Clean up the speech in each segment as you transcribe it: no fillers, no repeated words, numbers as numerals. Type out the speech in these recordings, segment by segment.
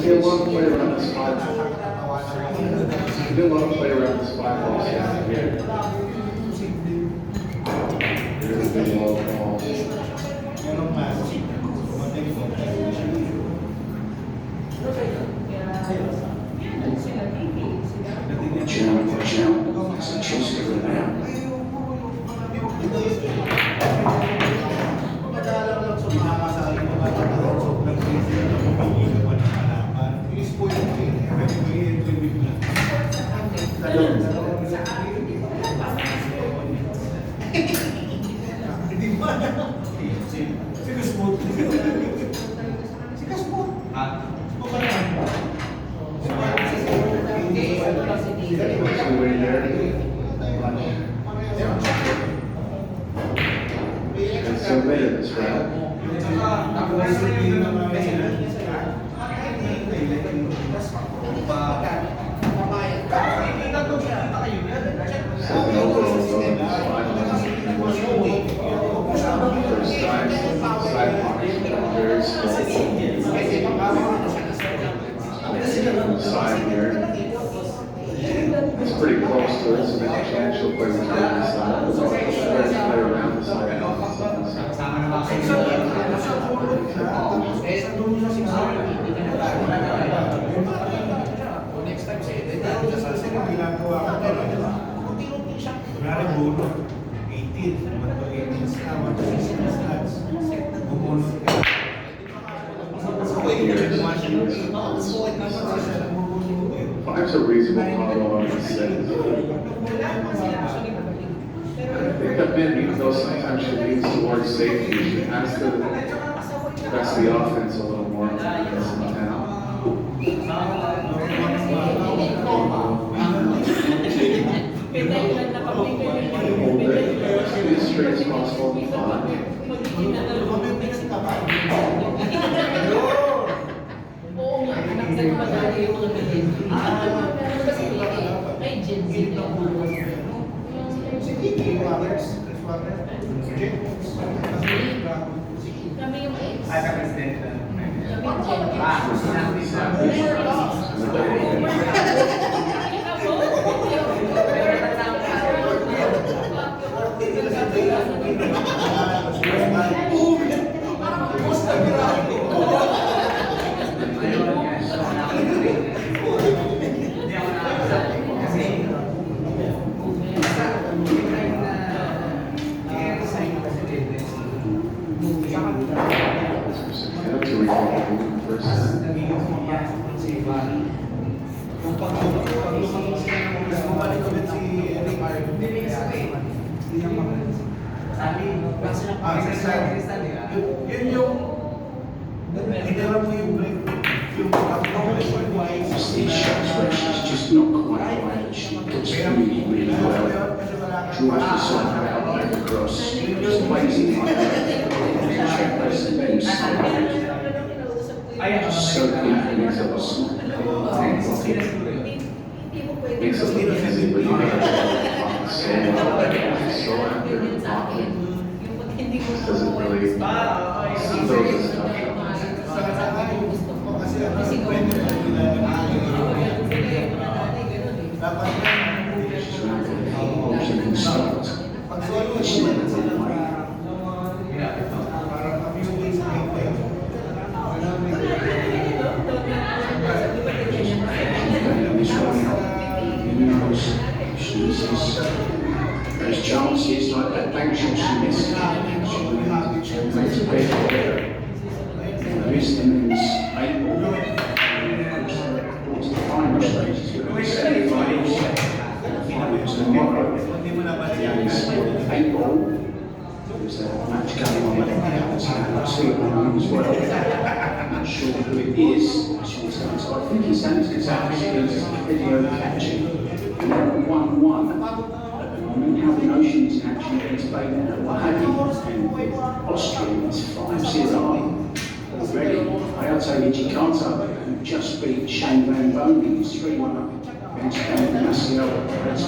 didn't want to play around the spot. He didn't want to play around the spot ball stand here. Here's the big low ball. Watch out. It's a chest over there. Submitted this round. First time, side pockets, very slow. Side here. It's pretty close to it, so there's a chance she'll play return the side. Let's play around the side. Five's a reasonable combo on the six. I think a bit, even though sometimes she leans towards safety, she has to press the offense a little more than now. Hold it. Be as straight as possible in the five. These shots where she's just not quite right, she does really, really well. Draws the side out back across, just amazing like that. Just so good, makes up a small makes us look easy, but you have to so accurate and blocking. Doesn't really throw this tough shot. She can start. She's not going away. There's chances like that bank shot she missed. She makes a big player. Houston's able. Towards the final stage, it's going to be semi-finals. Finals tomorrow. There's 8 ball. There's a match going on with Billiards. I'll see it on as well. I'm not sure who it is. I think it's Shan's because actually there's a video catching. And they're at 1-1. I mean, how the Oceans actually gets played out at 1-8 and Austria is 5-0 already. I'll tell you, Jakarta just beat Shan He's 3-1 up against Massimo. It's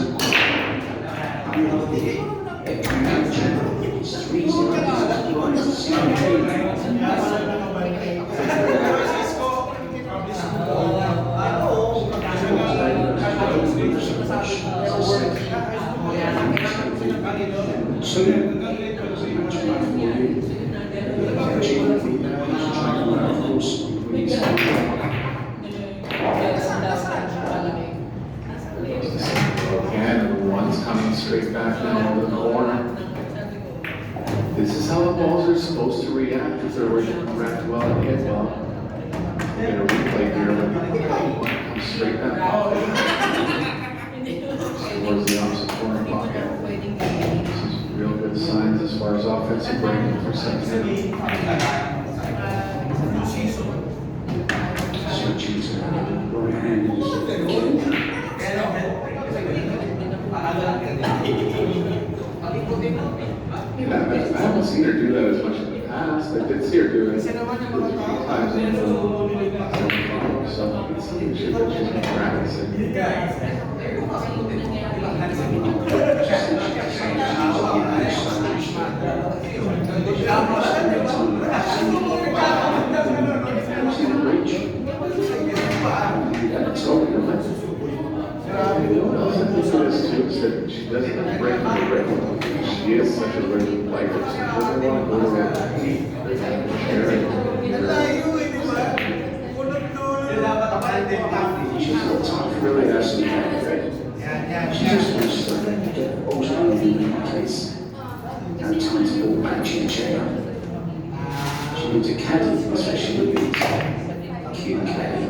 3-0. her where she wrapped well and hit well. Get a replay here, but comes straight back. Towards the opposite corner pocket. This is real good signs as far as offensive break for Santana. Switching to right hand is Yeah, I haven't seen her do that as much in the past. I did see her do it a few times in the so she's been practicing. She doesn't break the rhythm. She is such a rhythm player. She doesn't want to go to she's got time for really asking that. She just wants to get also in the case. No time to walk back to the chair. She needs a caddy, especially with a cute caddy.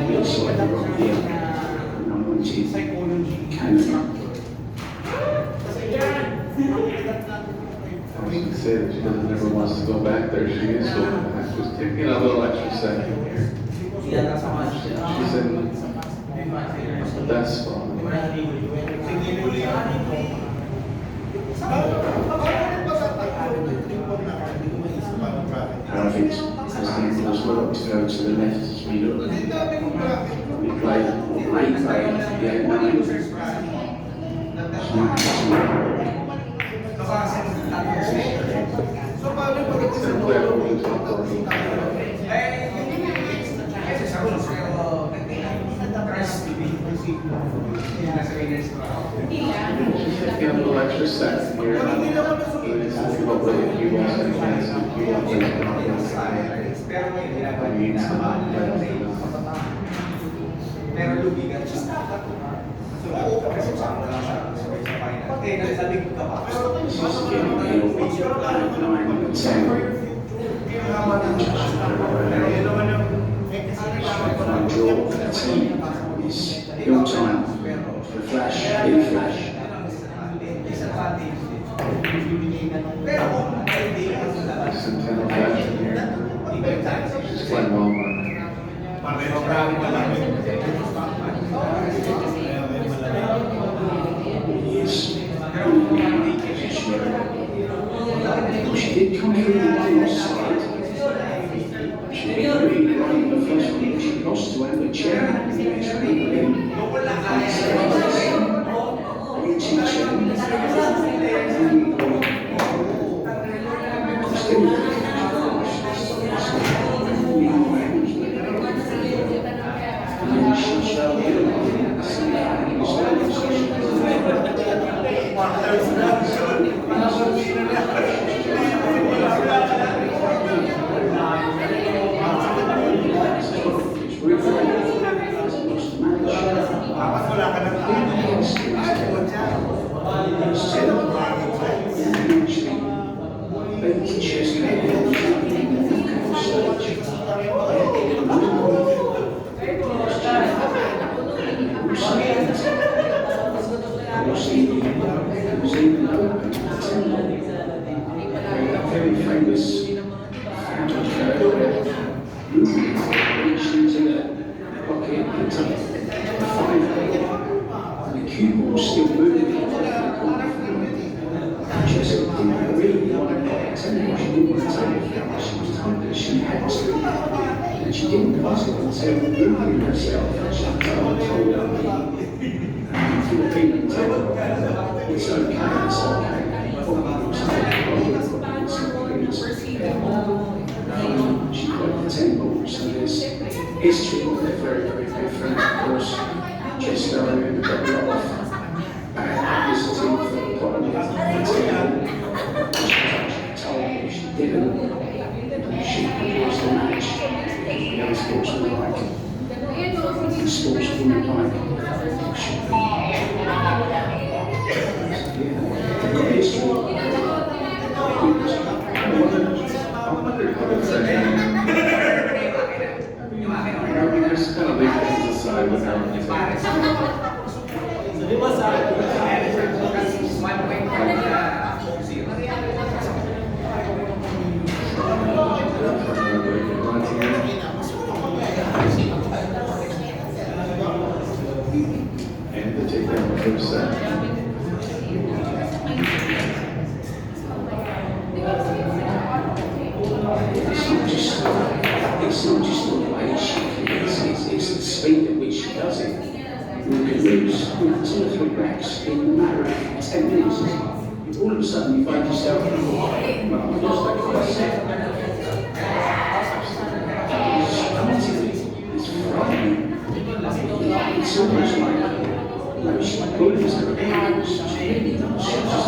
We also have the rock here. Number 1 teeth. Canada. I was going to say that she never wants to go back there. She is going back. Just taking a little extra second here. She's in the best spot. Perfect. As the angles well to go to the left as we look. We play, the 8-9. A little extra second here. It's talking about whether he wants to advance and he wants to your time. The flash, big flash. Santana fashion here. She's playing well, Yes. She did come through the left side. She did really right in the first one. She lost to Amber Chen. Very famous cue ball still moving. Just didn't really want to pass it. She didn't want to take it. She was told that she had to. And she didn't pass it until moving herself. She told the Philippine table, it's okay, it's okay. She played the 10 ball, so there's history of they're very, very different. Of course, just got a lot of publicity for the problem with the table. She told me she didn't. She was the match. The other sportsmen like it. The sportsmen like it. They've got history. And the takedown first set. It's not just the way she is, it's the speed at which she does it. You can lose 2 or 3 racks in a matter of 10 minutes. All of a sudden you find yourself, well, I lost that first set. It's frightening. It's almost like she bullies her opponents. She really does. She just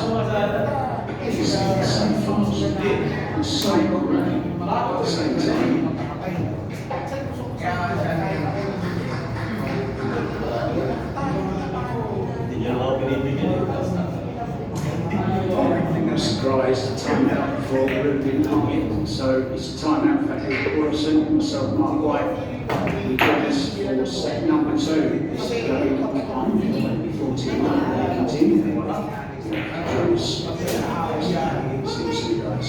is so fast and so great at the same time. I'm surprised the timeout before the room didn't target. So it's a timeout for Ed Orson and myself, Mark White. We join us for set number 2. This is going on 2041. They continue their work. Join us. See you soon, guys.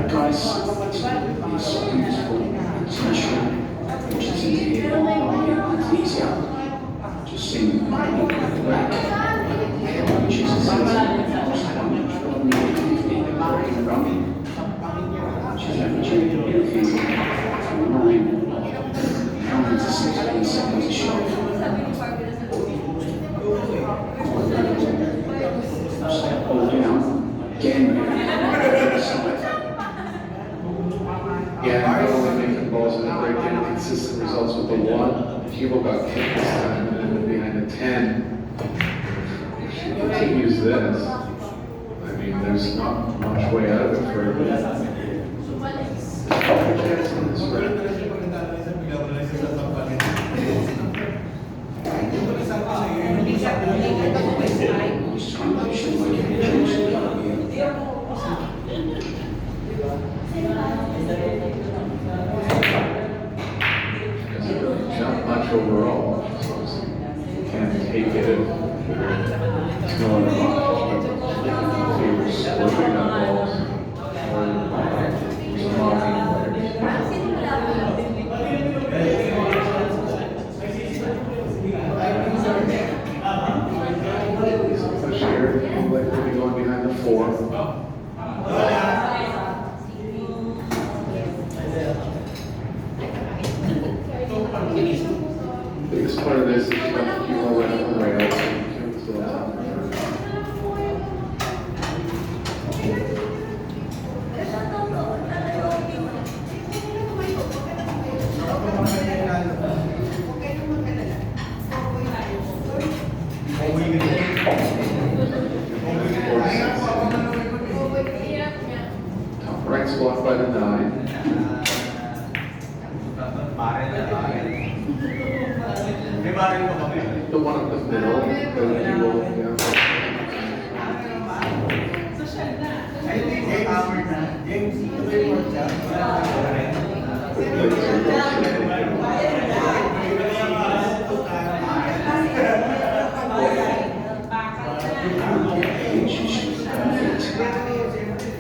guys, it's beautiful, international, which is in here, it's easier. Just sing the back, which is a running, which is averaging anything from 9 to 16 seconds a shot. All down, again, Yeah, not only making balls and great, getting consistent results with the 1. Hugo got kicked this time and ended behind the 10. If she continues this, I mean, there's not much way out of it for her. Chance in this round. Not much overall, so you can't take it. It's no other option. He was working on balls or blocking players. Push here, like we'll be going behind the 4. Biggest part of this is you got the kilo right on the rails, so you can't still top of her. Top right's blocked by the 9. The one up the middle, the people, yeah.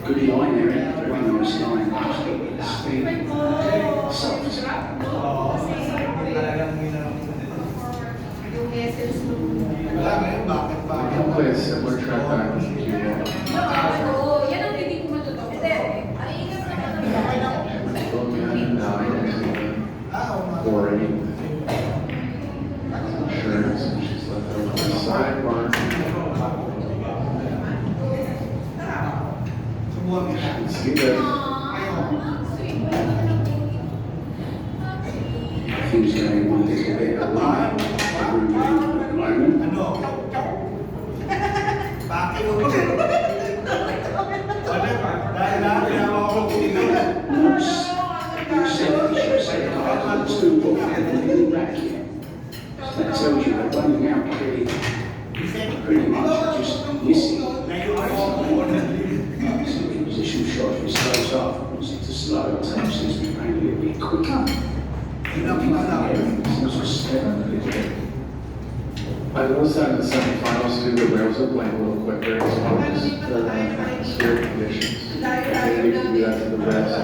Good line there, very nice line. Speed, soft. I can play a similar track back with the keyboard. Go behind the 9, 4, 8. Insurance, and she's left over on the sidebar. You can see this. Things going one little bit away. That tells you they're running out pretty much just missing. So in position shot, if it slows up, wants it to slow, it takes this to be a little bit quicker. I noticed that in the semifinals too, the rails are playing a little quicker, it's not just the atmospheric conditions. They can do that to the rest.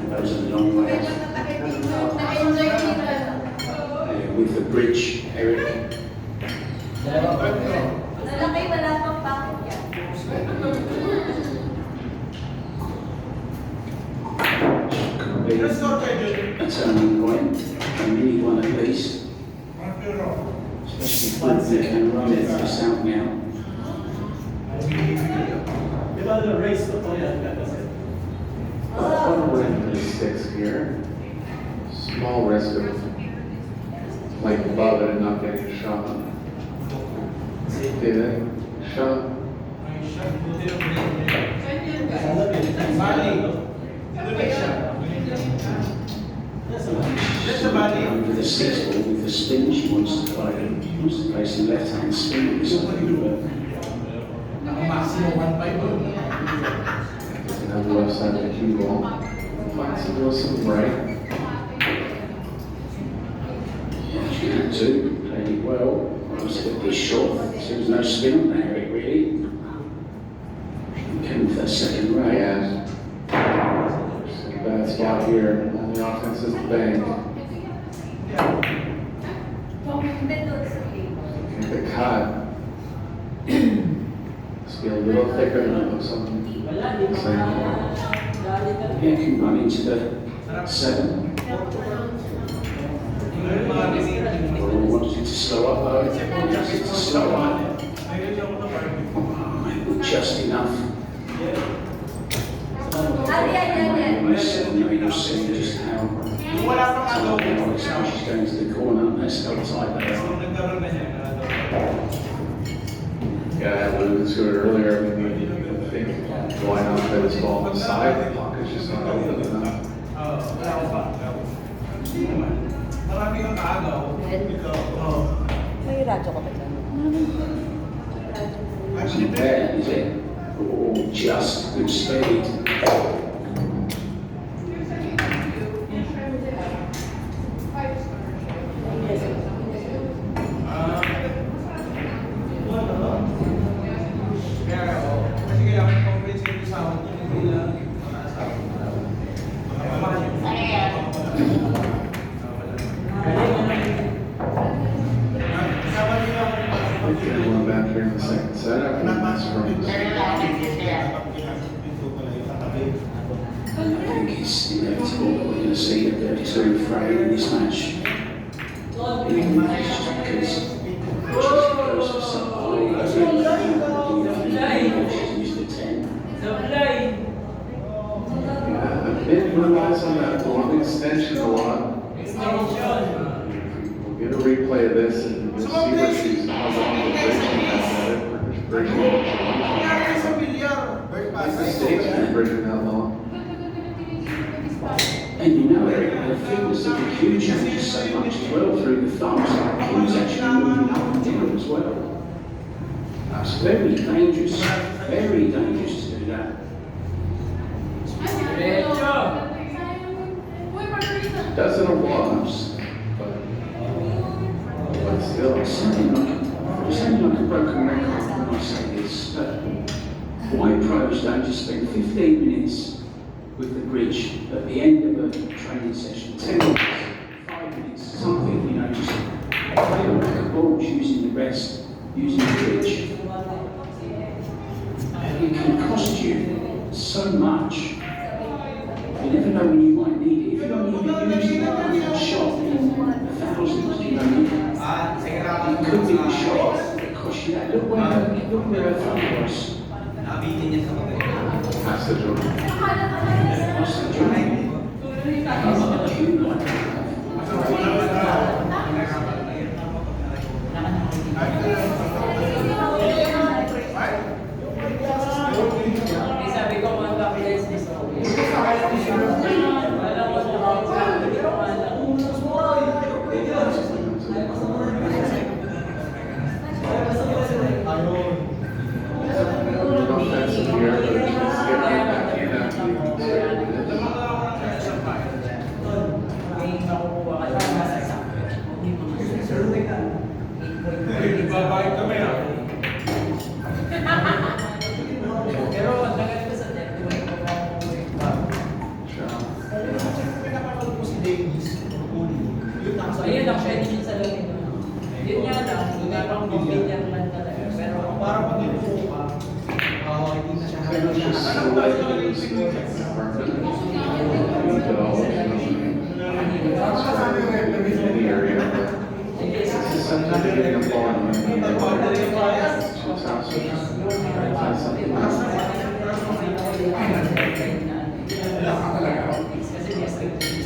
Those are the long ways. With the bridge, Eric. A turning point, a mini one at least. Especially if they can run it this out now. One win for the 6 here. Small risk of like above it and not getting a shot. Did it? Shot. With the 6 ball, with the spin, she wants to play. She wants to place the left hand spin with something. Doesn't have the left side of the cue ball. Finds some Wilson right. She had to, played it well. Obviously a bit short, so there was no spin on there, really. Came with that second right. Yeah. spot here, and the offense is the bank. The cut. Must be a little thicker than it looks on the same. Yeah, can run into the 7. Wanted to slow up though. Wanted to slow up. Just enough. You'll see just how she's going to the corner. That's how tight they are. Yeah, I alluded to it earlier. I mean, I think going out to this ball on the side, the pocket's just not open enough. May radyo ka ba dyan? There, is it? Oh, just good speed. One back here in the second set after the pass from the I think it's inevitable that we're going to see a 32 fray in this match. Even just because goes for some she's used to 10. It relies on that long extension a lot. We'll get a replay of this and you'll see where she's how long the bridging has at it. Mistakes in bridging that long. And you know, Eric, the fingers of the cue changes so much as well through the thumbs. The cue's actually moving up and down as well. That's very dangerous to do that. Does it a lot, but still. It's sounding like a broken record when I say this, but why pros don't just spend 15 minutes with the bridge at the end of a training session, 10 minutes, 5 minutes, something, you know, just play all like a ball, using the rest, using the bridge. It can cost you so much. You never know when you might need it. If you're only using that one shot in thousands, you know, it could be a shot that costs you that. Look where her thumb was. Pass the joke. That's the joke. Cute like that. Offensive here, but it's getting back in after you Ayun ang pwede yun sa loob nito. Yun nga lang, ginagawang pamilya lang talaga. Pero parang pag ito ka, hindi na siya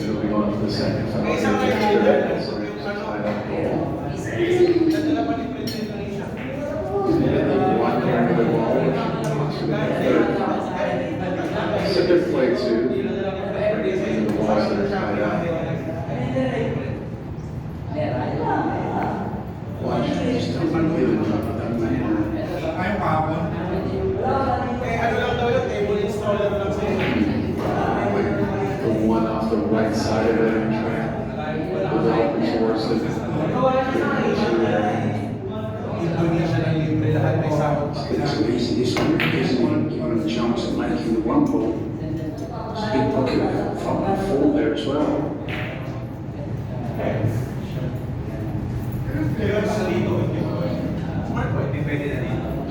It'll be on for the second time. It's a good play too. The balls that are tied up. Watch, just don't really drop it down there. The one off the right side of it and try to develop towards it. It's too easy this one, isn't it? Given the chance of making the one ball. big pocket of 5-4 there as well.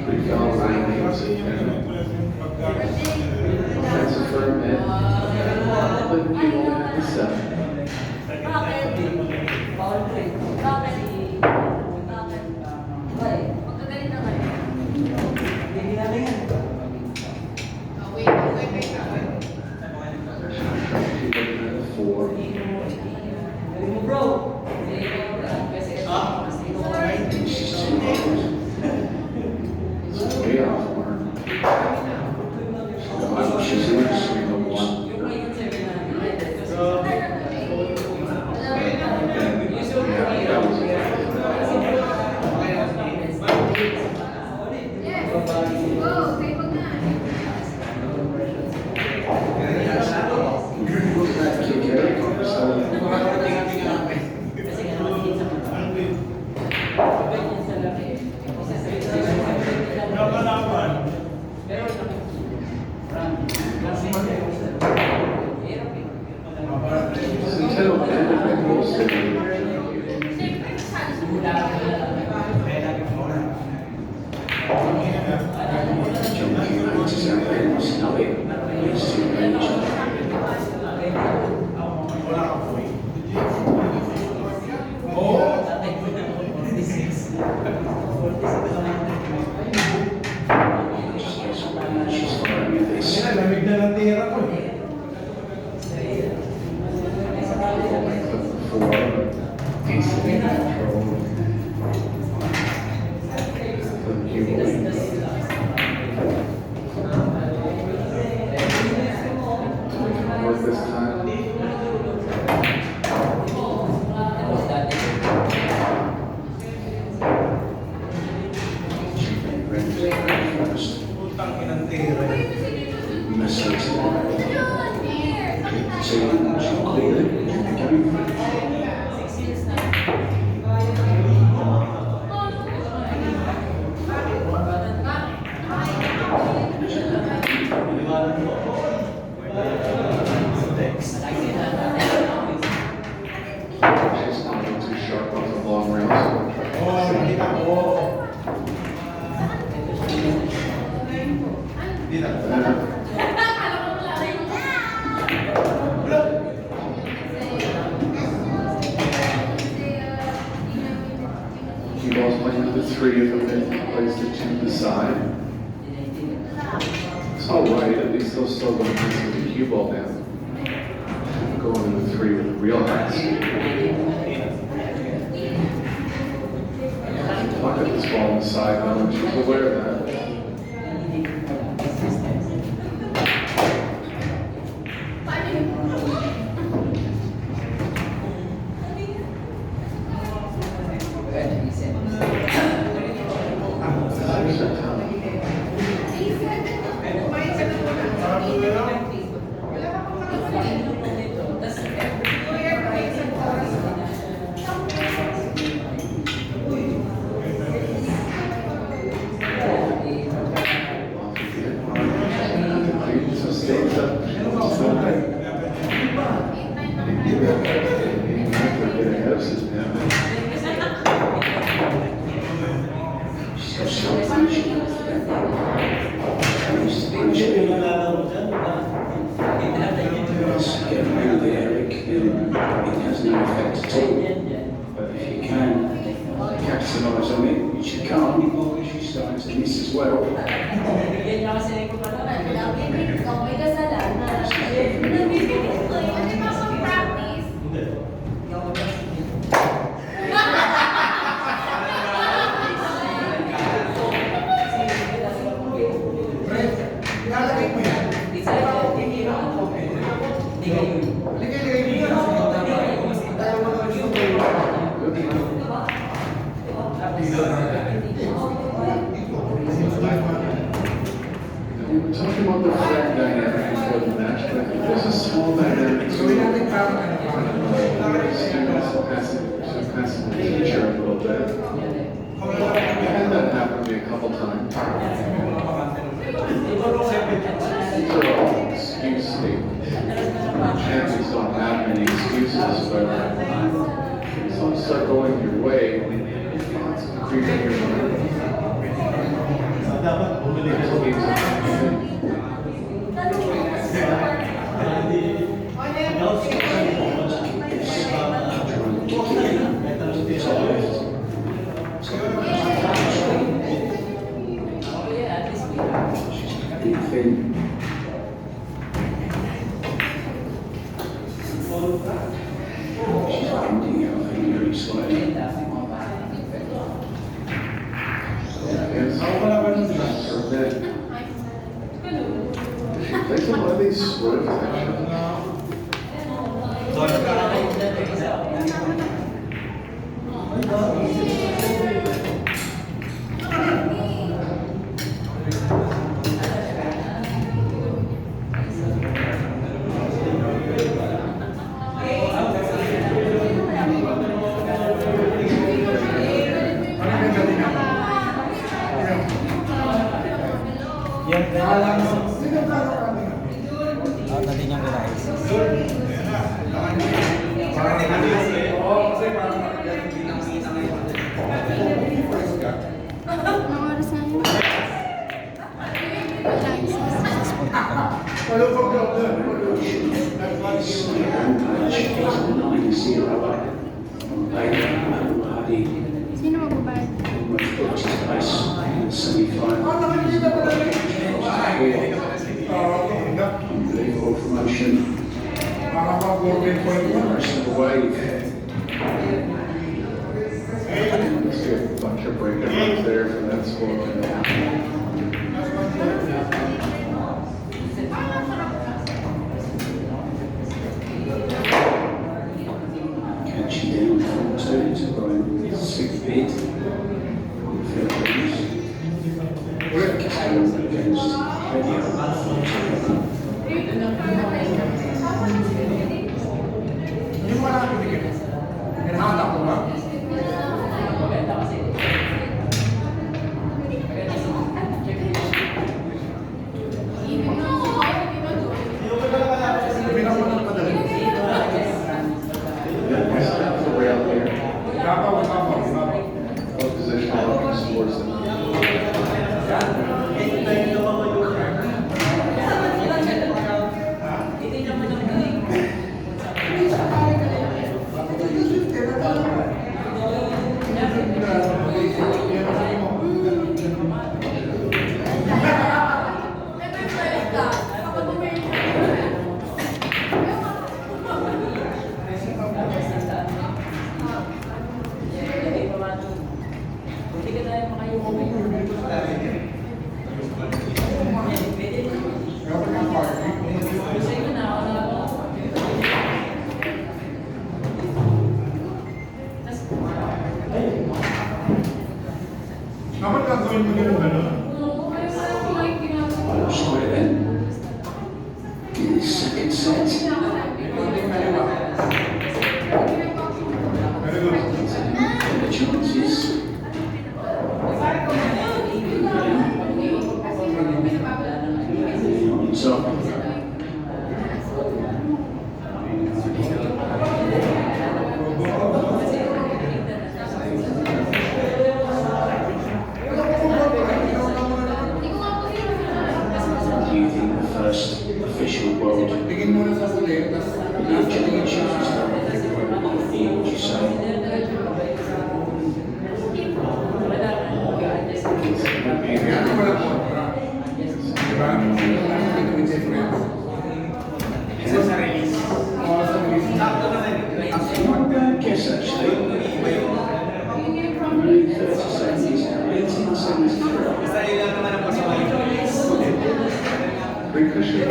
Three foul, 9 games. Offensive firm and put people in the 7. Bakit? Bakit? Magkagalit na kayo. Hindi namin yan. Four. Bro! It's way off mark. She's in the swing of 1. This time. Ball's playing to the 3 of the fifth, plays the 2 to the side. It's all right, at least they'll still go against the cue ball down. Going to the 3 with a real high speed. Look at this ball on the side, though, she's aware of that. Capitalise on it, which you can't, because she starts to miss as well. Talking about the flag dynamic before the match, but I think there's a small dynamic. So we don't think students passing the teacher a little bit. I had that happen to me a couple times. These are all excuse statement. Champions don't have many excuses, but if some start going your way, it's increasing your mind. Dapat bumili ka sa Thin. She's bending out very slightly. Yes. So that she plays a lot of these swerves actually. Tadi niyang guys. Sino magbabayad? Unbelievable promotion. Rest of the wave. Let's see a bunch of breakouts there for that score. Catching down from 2 to going 6 feet. Philippines. Against Dapat gagawin mo ganun gano'n. Square then. In the second set. The chances. So. First official world championships was held in Odyssey. Guess actually, only 30 seconds, 18 seconds through. Ricochet.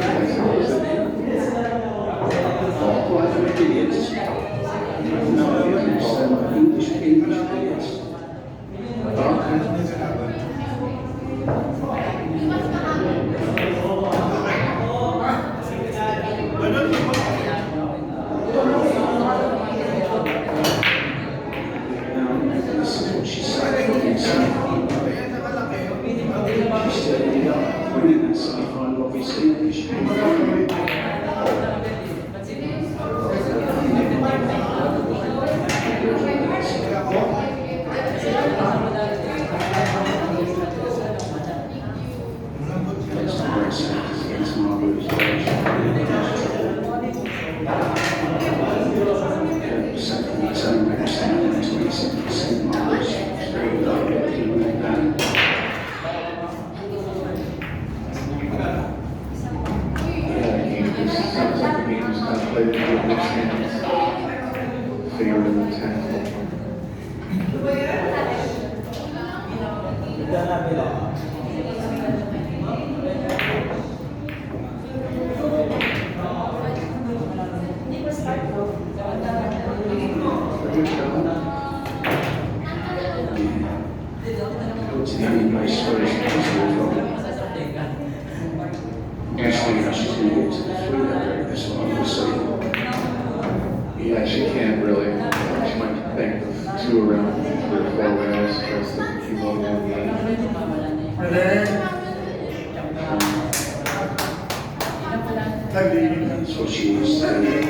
All life of billiards. No, I understand English billiards. This is what she said. She's still winning that semi-final, obviously. favorite in the 10. Good shot. It's the only place where she can see from. Actually, she's going to get to the 3 there, that's what I'm saying. Yeah, she can't really. She might bank the 2 around 3 or 4 rails across the keyboard. That's what she was saying.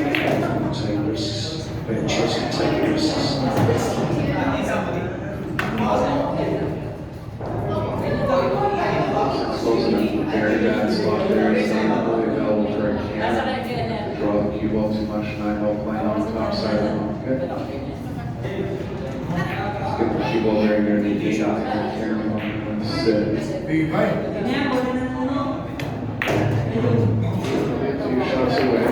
Take risks. But chess can take risks. Closing up very bad spot there. It's not really available for a can. Draw the cue ball too much. 9-ball playing on the top side of the pocket. Let's get the cue ball very near the 8 out here. Carry on 6. 2 shots away.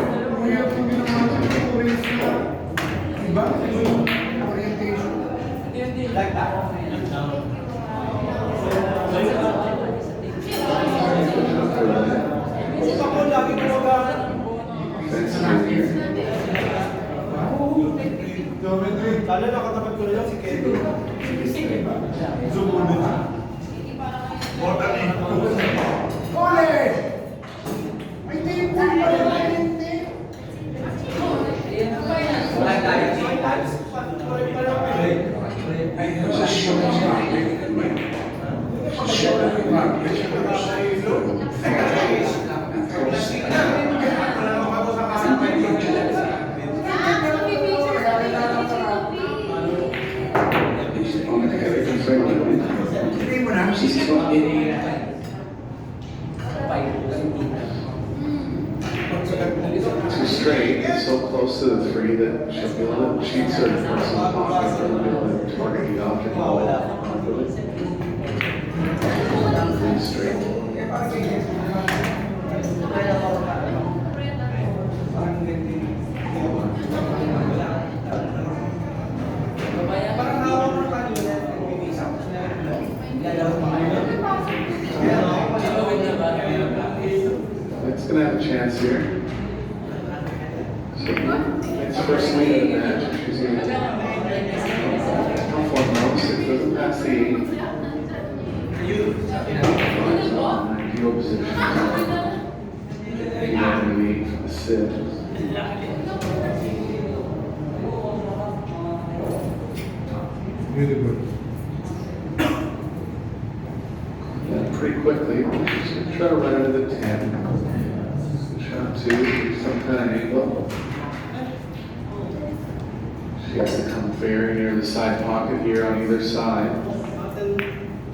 Lalo nakatapat ko na lang si Kedo. Zoom mo na. Ole! May table pa rin. It's a short time. It's a short She's got Too straight, it's so close to the 3 that she'll be able to cheat certain parts of the pocket for a bit of target the object ball. Really straight. It's gonna have a chance here. So it's first lead in the match. She's gonna perform well. 6 doesn't pass the 8. Ideal position. You want to lead for the 6. Really good. Pretty quickly. She's going to try to run into the 10. Shot 2, some kind of angle. She has to come very near the side pocket here on either side.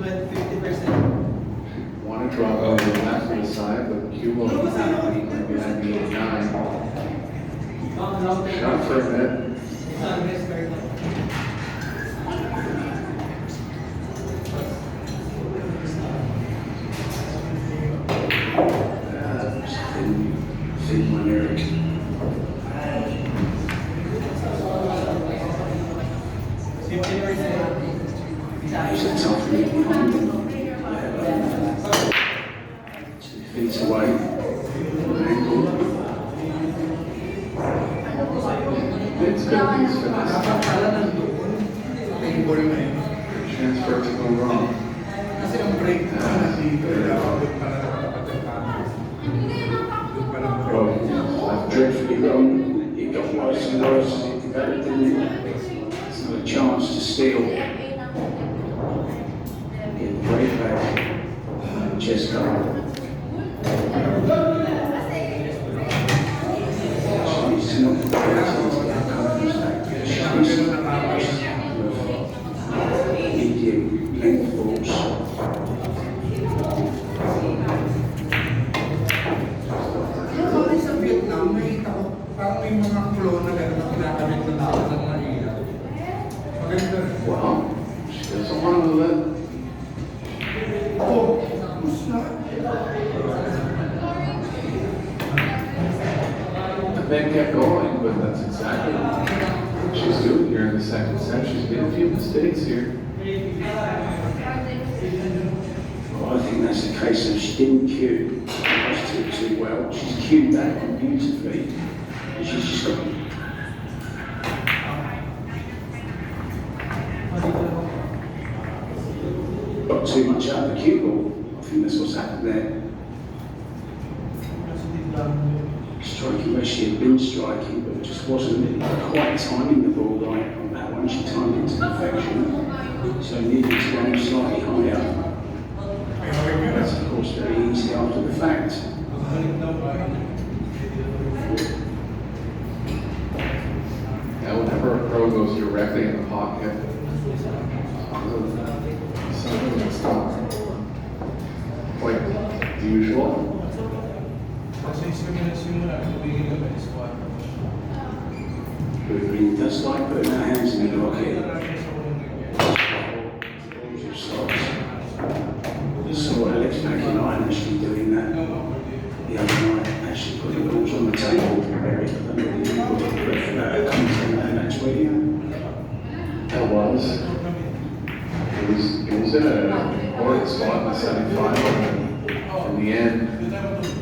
50%. Want to drop over the left of the side, but the cue will be behind the 8-9. Shot for a bit. Feed my Eric. It's a tough lead behind him. 2 feet away. Angle. It's good. He's finished. Chance for it to go wrong. Kasi ang break na doon pala nakapagpatagpahan. Doon pala break. Dreadfully wrong. It got worse and worse as it developed, didn't it? It's not a chance to steal. Get the break back. Chest guard. She's not the person to get confused. She's Indian length balls. Sa Vietnam, nakita ko parang may mga kulon na gano'n na kinakamit na tao ng mga ilaw. Maganda rin. Well, she doesn't want to let. Oh, tapos na. The men kept going, but that's exactly what she's doing here in the second set. She's made a few mistakes here. Well, I think that's the case of she didn't cue those too well. She's cued that one beautifully. And she's just got too much out of the cue ball. I think that's what's happened there. Striking where she had been striking, but just wasn't quite timing the ball right on that one. She timed it to perfection, so needed to go slightly higher. That's of course very easy after the fact. Now, whenever a pro goes directly in the pocket, something that's not quite usual. It does like putting our hands in the pocket. Saw Alex McIntyre actually doing that the other night, actually putting balls on the table. Very match winning. That was. It was in an important spot in the semifinal. In the end,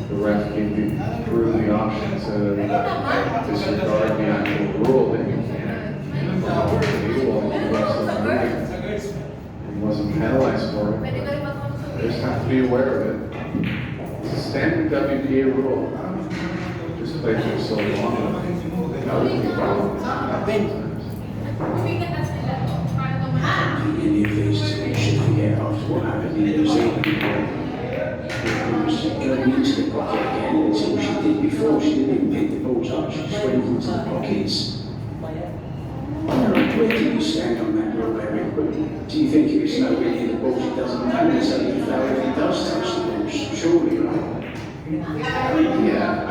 the ref gave the through the option to disregard the actual rule that you can't follow the rule and he wasn't penalized for it. They just have to be aware of it. It's a standard WPA rule. Just played for so long. That would be a problem. Any of these two should forget after what happened in New Zealand. Going into the pocket again, it's all she did before. She didn't even pick the balls up, she just went into the pockets. Where do you stand on that rule, Eric? Do you think if it's nowhere near the balls, it doesn't matter? So if he does touch the balls, surely, right? Yeah, I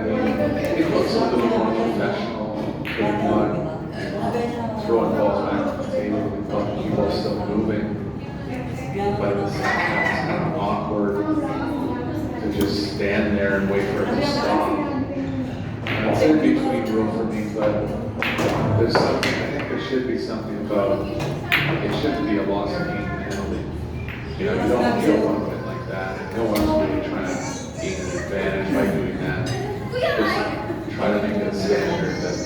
mean, it looks a little more professional than what throwing balls back to the table and the people still moving. But at the same time, it's kind of awkward to just stand there and wait for it to stop. It's in between rule for me, but there's something, I think there should be something about, it shouldn't be a loss of game penalty. You know, you don't want to win like that, and no one's really trying to gain an advantage by doing that. Just try to make it a standard that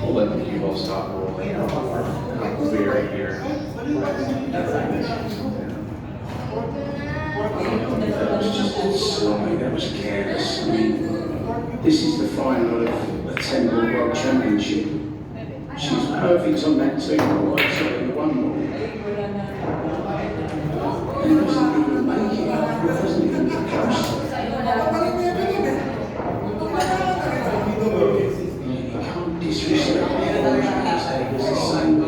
we'll let the cue ball stop rolling, not clear here. That was careless. I mean, this is the final of the 10-ball World Championship. She's perfect on that 2-ball, sorry, the 1-ball. And it wasn't even making it, it wasn't even close. You can't disrespect the balls because they was the same way.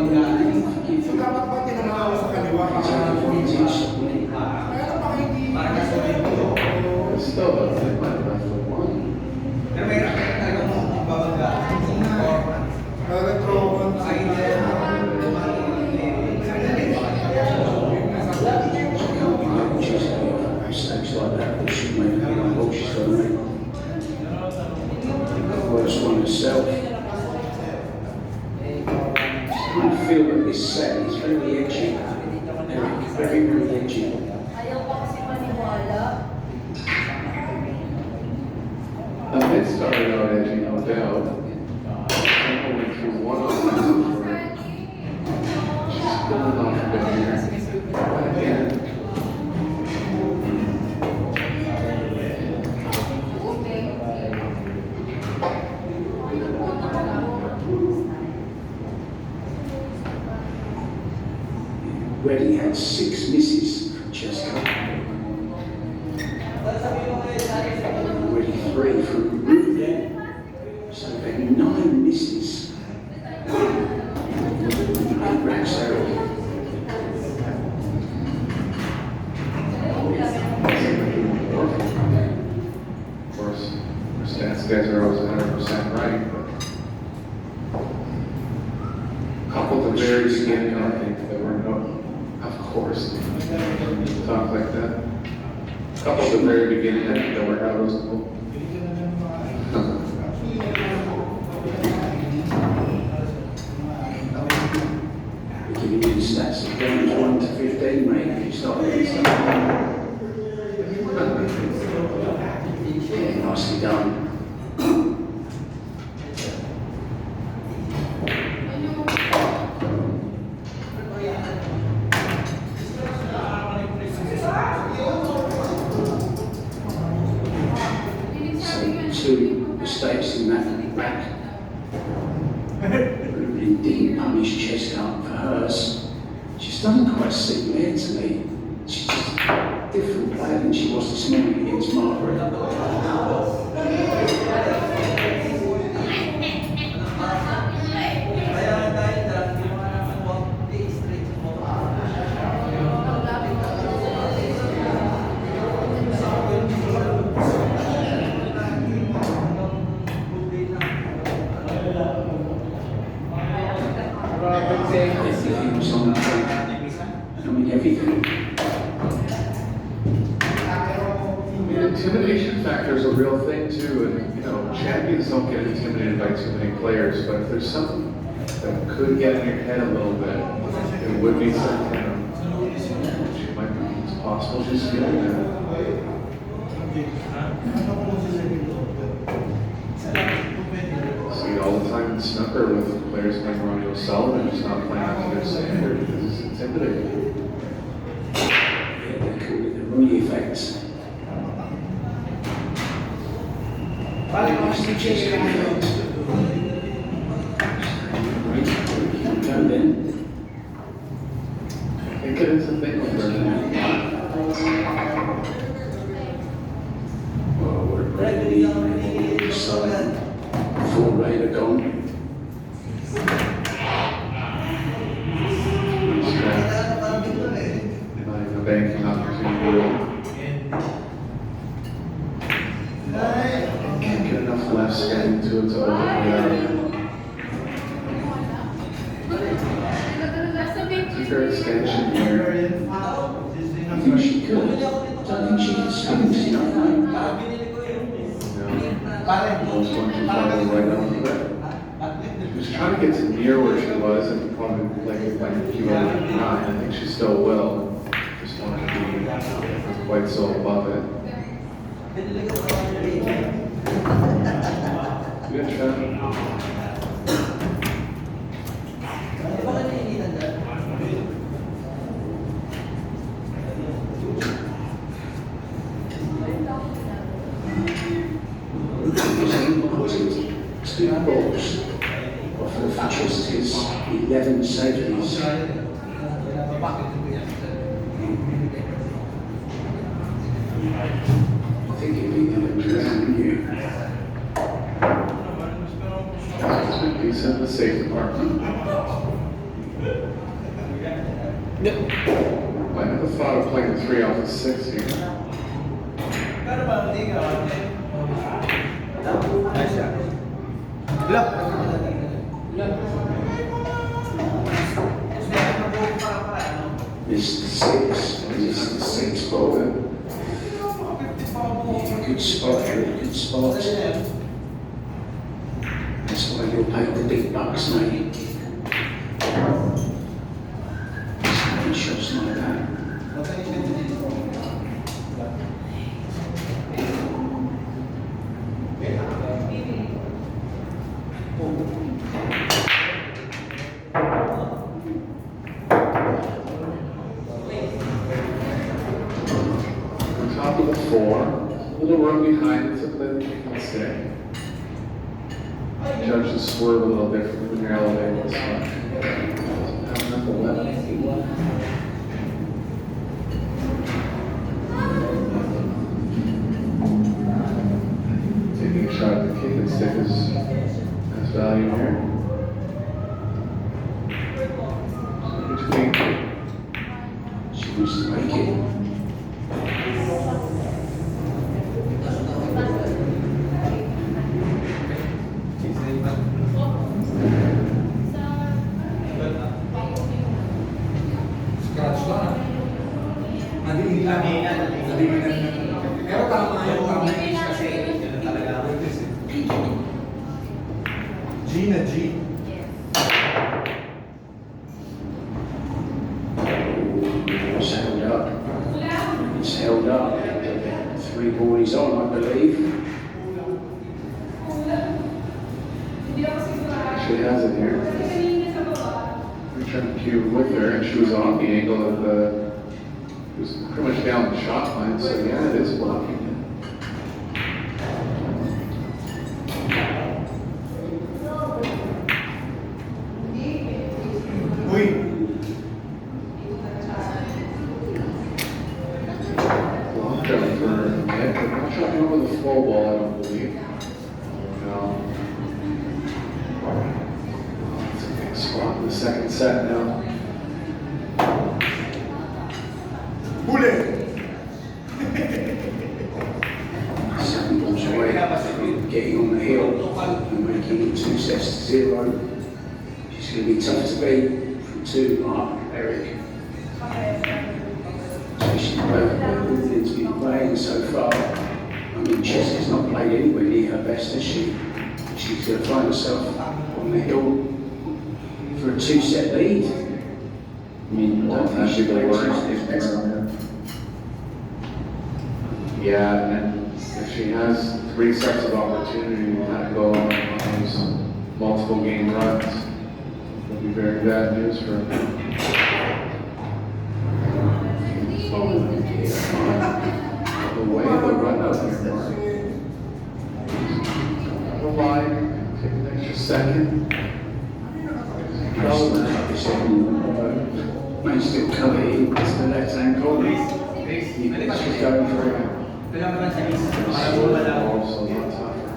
Still, they might have left with one. Mistakes like that, but she made a big ball, she's got to make the worst one herself. I feel that this set is very edgy. Very, very edgy. It started out edgy, no doubt. Temple went through one offensive break. She's pulling off a bit here. But again, Reddy had 6 misses from Cheska. Already 3 from Ruby. So they had 9 misses. Congrats, Eric. of course, our stats guys are always 100% right, but a couple of the very beginning, I think, that were no, of course, talk like that. A couple of the very beginning, I think, that were noticeable. started. Yeah, nicely done. So, two mistakes in that rack. Really deep punish chest up for hers. She's done quite sick there to me. She's just a different player than she was this morning against Margaret. Everything was on the track. I mean, everything. The intimidation factor is a real thing too, and you know, champions don't get intimidated by too many players, but if there's something that could get in your head a little bit, it would be some kind of, she might be, it's possible she's feeling that. See it all the time in snooker with players like Ronnie O'Sullivan who's not playing up to their standard because it's intimidating. Yeah, they call it the Rooney effect. It's the chest effect. Go then. I think it is a thing with her. Well, we're ready. So, full rate are gone. A banking opportunity. Can't get enough lefts getting into it to open it up. Keep her extension here. I think she could. I don't think she can spin this enough, no. Almost went too far to the right on it. She was trying to get to near where she was and probably like keep on at 9. I think she still will. Just wanted to be not quite so above it. Good shot. Two balls offer for justice 11 safeties. I think it'd be the electricity, wouldn't you? That's been decent in the safe department. Might have the thought of playing 3 off of 6 here. Nice shot. Missed the 6. Missed the 6 ball. Good spot, Eric. Good spot. That's why you're paid the big bucks, mate. Good shots like that. On top of the 4, a little room behind it to play the kick and stick. Judge the swerve a little differently when you're elevating this one. Have enough of left. Taking a shot at the kick and stick is has value here. So between She wants to make it. Scratch lang. Nadidilan. Pero tama yung kasi yun talaga ako ito G na G. Saddled up. has it here. We tried to cue with her, and she was on the angle of the. It was pretty much down the shot line, so yeah, it is blocking it. Long jump for Nick. I'm not dropping over the flow ball, I don't believe. No. It's a big spot in the second set now. Someone's way getting on the hill and making it 2-0. She's going to be tough to beat from 2 Eric. So she's played everything's been playing so far. I mean, chess has not played anywhere near her best, has she? She's going to find herself on the hill for a 2-set lead. I mean, I don't think she's going to lose this best. Yeah, and if she has 3 sets of opportunity to kind of go on those multiple game runs, it'll be very bad news for her. The way of the run out here, Mark. The line, take an extra second. Managed to cut it into the left-hand corner. She's going for it. Kailangan lang sa isa. Para wala. Also not tougher.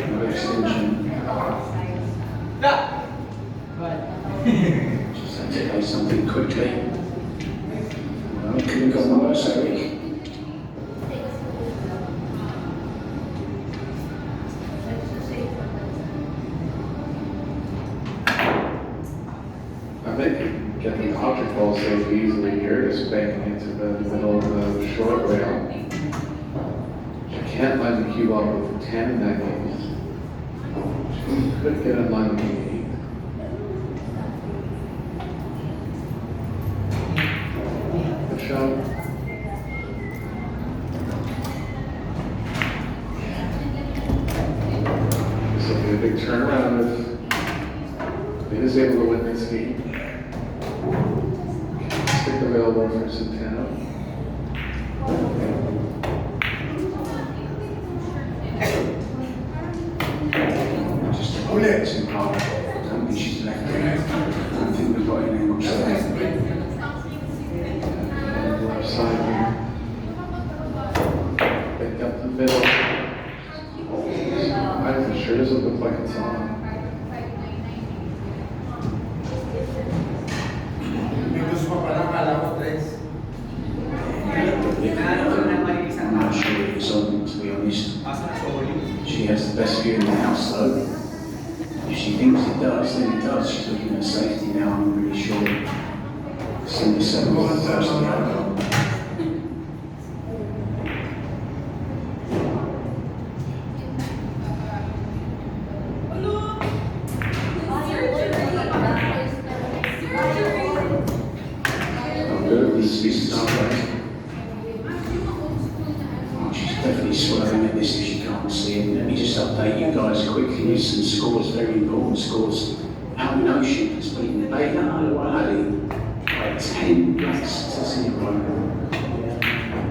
No extension. Just had to do something quickly. Well, it could have gone worse, Eric. I think get the object ball safe easily here, just banking into the middle of the short rail. She can't line the cue up with 10 in that case. She could get in line with 8. Good shot. This will be a big turnaround if Lynn is able to win this game. Stick available for Santana. Just pull it too hard. I don't think she's left it. I don't think we've got any much left. Left side here. Pick up the middle. It sure doesn't look like it's on. I'm not sure it's on, to be honest. She has the best view in the house, though. If she thinks it does, then it does. She's looking at safety now, I'm really sure. Send the 7 first the outcome. This is not right. Oh, she's definitely swerving at this if she can't see it. Let me just update you guys quickly with some scores, very important scores. Alvin Ocean has beaten Baker O'Reilly by 10 blacks to 0.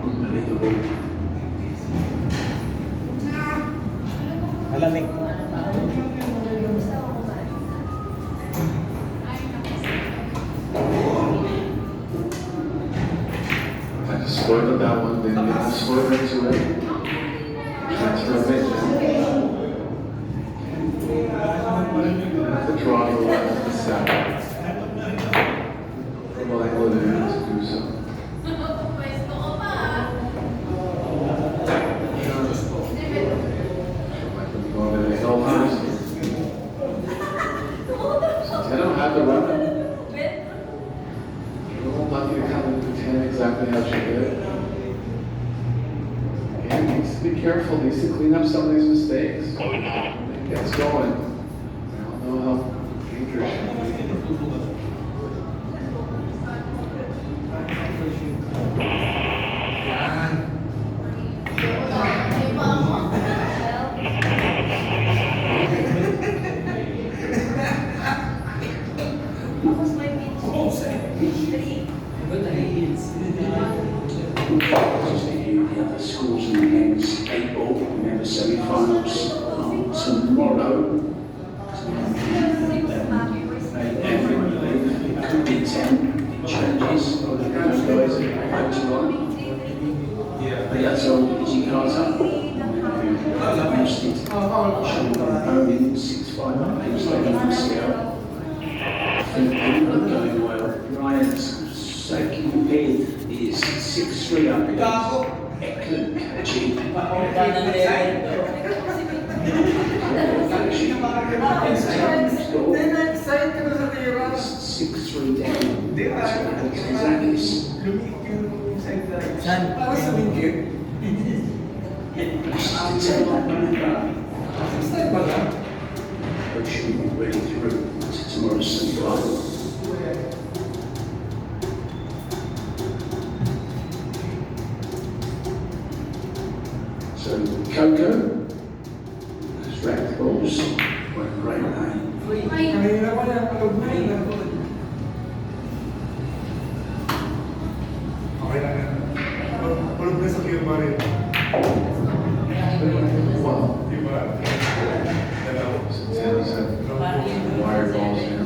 Unbelievable. Malamig. I just swerved that one, then get the swerve into it. Transfer of it. Have to draw the left of the set. From like what it is to do so. Go over the hill first. Since I don't have the run. Lucky to come into 10 exactly how she did. Again, needs to be careful, needs to clean up some of these mistakes. It gets going. I don't know how dangerous she can be. the scores and the ends, 8 ball, remember semi-finals tomorrow. It could be 10 changes, those guys are voting on. But that's all easy cards up. Posted Shan in 6-5 against Odyssey. I think people are going well. Ryan's second bid is 6-3 up against Eklund Kaji. Six three down. But should be ready through to tomorrow's semi-final. So Coco has racked the balls. What a great name. Wire balls here.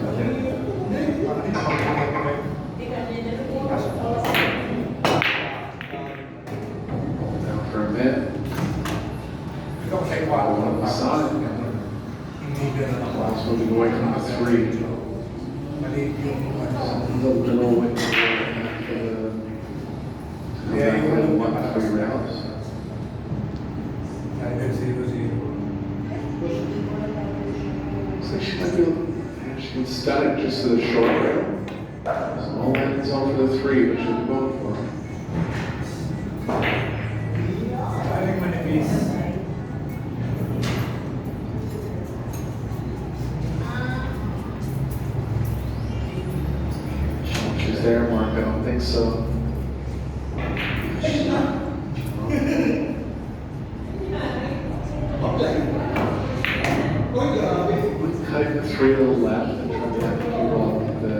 Down for a bit. One on the side. Last moving away from the 3. Looking all the way to the 1-3 rounds. So she can start just to the short rail. So all that is all for the 3, but she'll be going for it. She's there, Mark. I don't think so. Cut the 3 to the left and try to have the cue ball with the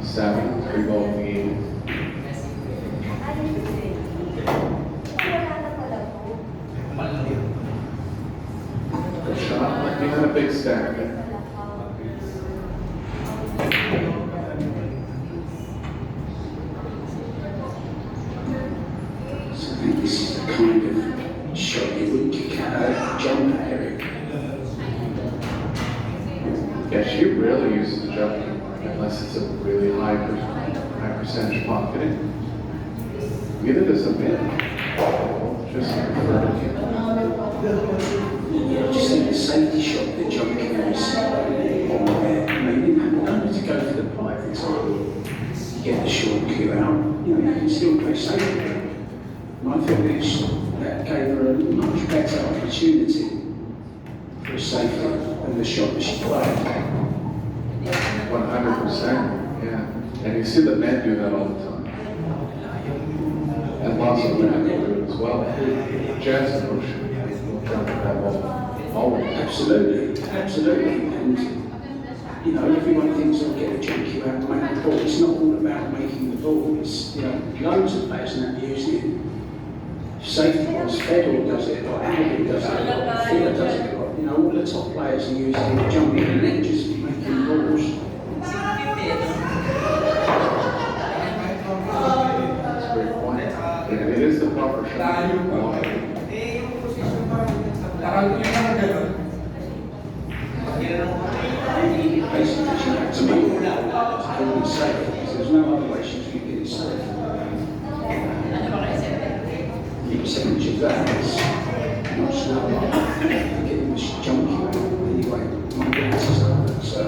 7, 3 ball in the 8. Good shot, like behind a big stack. So I think this is the kind of shot you would kick out a jump at, Eric. Yeah, she rarely uses the jump unless it's a really high percentage pocketing. Either there's a mid, just Yeah, I just think the safety shot that jump carries on there. I mean, you don't need to go for the pipe, for example. You get the short cue out, you can still play safety. And I think that gave her a much better opportunity for a safety than the shot that she played. 100%, yeah. And you see the men do that all the time. And lots of women do it as well. Jansen will jump at that ball always. Absolutely. And, everyone thinks they'll get a jump cue out to make the ball. It's not all about making the ball. It's, loads of players now using it. Safety balls, Federer does it, or Andy does it, or Fila does it, all the top players are using it, jumping and then just making balls. That's a great point. Yeah, it is the proper shot. Basically, she had to make it to keep it safe, because there's no other way she could get it safe. The percentage of that is not slow enough. Getting this jump cue out. Anyway, my guess is that. So.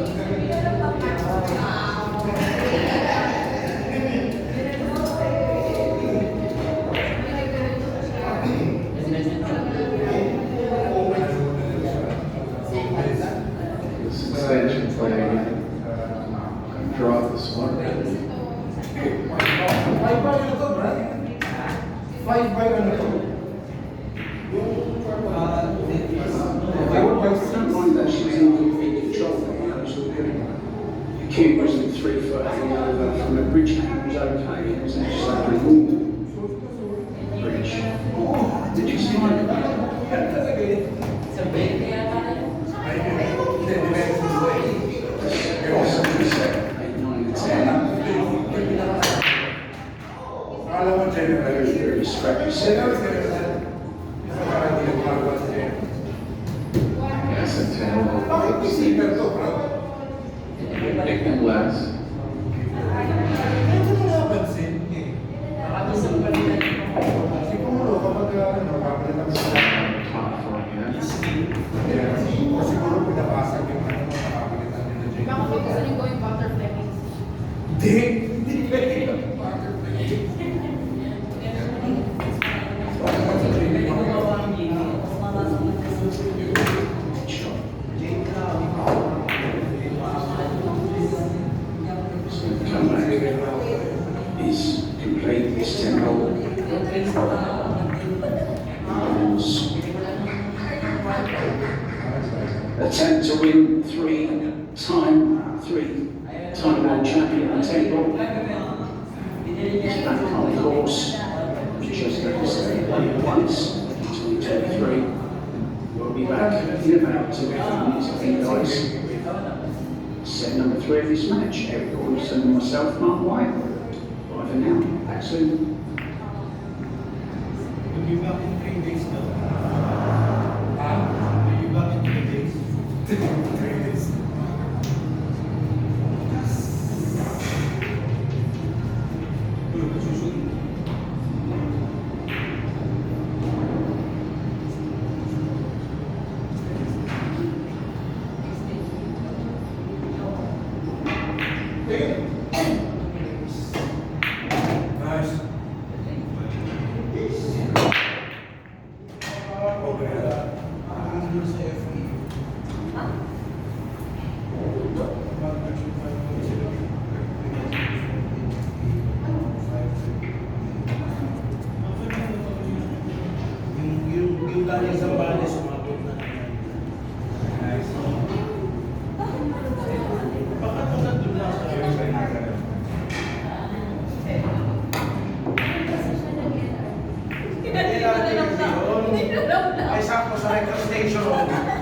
This extension play, draw this one. One that she was in complete control there, was all good. The cue wasn't 3 foot hanging over from the bridge, it was okay, it was actually like a normal bridge. Very scrappy set. Yes, and 10 Make them less. Nakabusog pa rin natin. Siguro kapag Top forehand. siguro pinapasag yung nakakalitan nila Jay. Baka pag gusto niyo gawing butterfly wings. Hindi pwede. Gumawa ang game. Mas mamasok na Comeback is complete. This 10 hole. Attempt to win three-time world champion on 10 hole. He's back on the course. Just once, 2023. We'll be back in about 2 minutes, I think, guys. Set number 3 of this match. Eric Wilson and myself, Mark White. Bye for now. Back soon. Will you back in 3 days now? Will you back in 3 days? 3 days. Susunod. Nice. Yung galing sa bali, sumabot na. Nice. Baka kung nandun lang sa Ay, sakto sa record station.